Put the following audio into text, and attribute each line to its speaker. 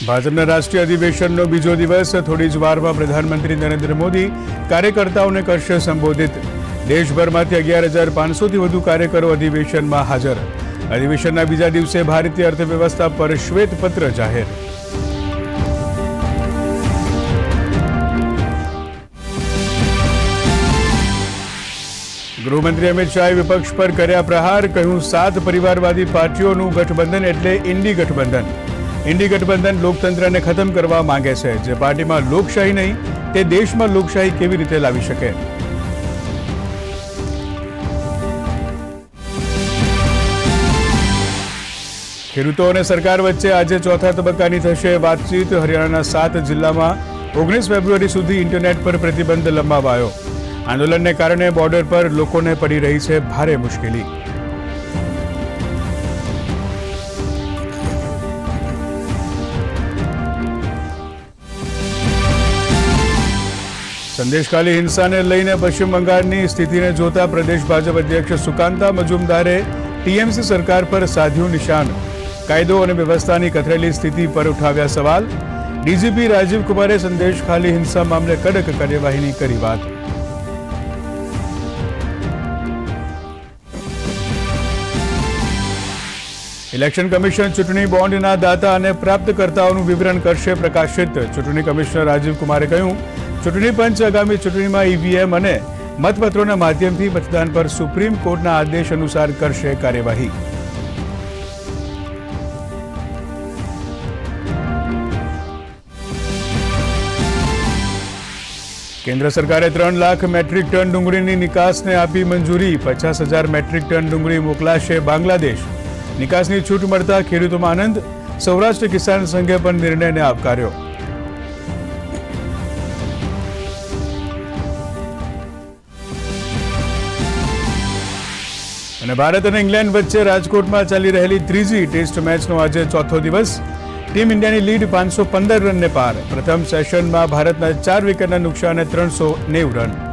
Speaker 1: ભાજપના રાષ્ટ્રીય અધિવેશનનો બીજો દિવસ થોડી જ વારમાં પ્રધાનમંત્રી નરેન્દ્ર મોદી કાર્યકર્તાઓને કરશે સંબોધિત. દેશભરમાંથી 11,500થી વધુ કાર્યકરો અધિવેશનમાં હાજર. અધિવેશનના બીજા દિવસે ભારતીય અર્થવ્યવસ્થા પર શ્વેતપત્ર જાહેર. ગૃહમંત્રી અમિત શાહે વિપક્ષ પર કર્યા પ્રહાર. કહ્યું 7 પરિવારવાદી પાર્ટીઓનું ગઠબંધન એટલે ઇન્ડી ગઠબંધન. ઇન્ડી ગઠબંધન લોકતંત્રને ખતમ કરવા માંગે છે. જે પાર્ટીમાં લોકશાહી નહીં તે દેશમાં લોકશાહી કેવી રીતે લાવી શકે? ખેડૂતો અને સરકાર વચ્ચે આજે ચોથા તબક્કાની થશે વાતચીત. હરિયાણાના 7 જિલ્લામાં 19 ફેબ્રુઆરી સુધી ઇન્ટરનેટ પર પ્રતિબંધ લંબાવાયો. આંદોલનને કારણે બોર્ડર પર લોકોને પડી રહી છે ભારે મુશ્કેલી. સંદેશખાલી હિંસાને લઈને પશ્ચિમ બંગાળની સ્થિતિને જોતા પ્રદેશ ભાજપ અધ્યક્ષ સુકાંતા મજુમદારે ટીએમસી સરકાર પર સાધ્યું નિશાન. કાયદો અને વ્યવસ્થાની કથળેલી સ્થિતિ પર ઉઠાવ્યા સવાલ. ડીજીપી રાજીવ કુમારે સંદેશખાલી હિંસા મામલે કડક કાર્યવાહીની કરી વાત. ઇલેક્શન કમિશન ચૂંટણી બોન્ડના દાતા અને પ્રાપ્તકર્તાઓનું વિવરણ કરશે પ્રકાશિત. ચૂંટણી કમિશનર રાજીવ કુમારે કહ્યું, ચૂંટણી પંચ આગામી ચૂંટણીમાં ઈવીએમ અને મતપત્રોના માધ્યમથી મતદાન પર સુપ્રીમ કોર્ટના આદેશ અનુસાર કરશે કાર્યવાહી. કેન્દ્ર સરકારે 3 લાખ મેટ્રિક ટન ડુંગળીની નિકાસને આપી મંજૂરી. 50,000 મેટ્રિક ટન ડુંગળી મોકલાશે બાંગ્લાદેશ. નિકાસની છૂટ મળતા ખેડૂતોમાં આનંદ. સૌરાષ્ટ્ર કિસાન સંઘે પણ નિર્ણયને આવકાર્યો. અને ભારત અને ઇંગ્લેન્ડ વચ્ચે રાજકોટમાં ચાલી રહેલી ત્રીજી ટેસ્ટ મેચનો આજે ચોથો દિવસ. ટીમ ઇન્ડિયાની લીડ 515 રનને પાર. પ્રથમ સેશનમાં ભારતના 4 વિકેટના નુકસાને 390 રન.